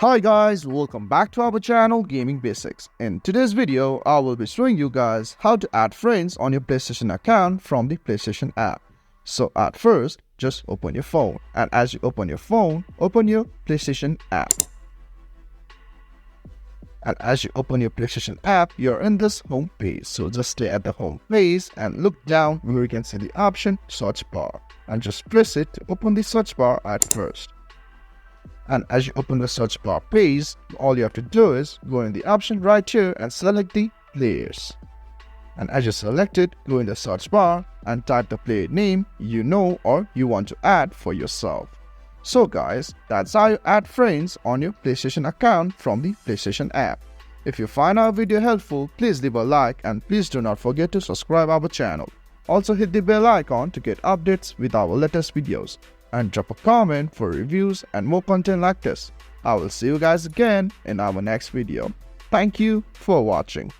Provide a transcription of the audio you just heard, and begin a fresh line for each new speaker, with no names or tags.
Hi guys, welcome back to our channel Gaming Basics. In today's video, I will be showing you guys how to add friends on your PlayStation account from the PlayStation app. So at first, just open your phone, and as you open your phone, open your PlayStation app. And as you open your PlayStation app, you're in this home page. So just stay at the home page and look down where you can see the option search bar, and just press it to open the search bar at first. And as you open the search bar page, all you have to do is go in the option right here and select the players. And as you select it, go in the search bar and type the player name you know or you want to add for yourself. So guys, that's how you add friends on your PlayStation account from the PlayStation app. If you find our video helpful, please leave a like and please do not forget to subscribe our channel. Also hit the bell icon to get updates with our latest videos. And drop a comment for reviews and more content like this. I will see you guys again in our next video. Thank you for watching.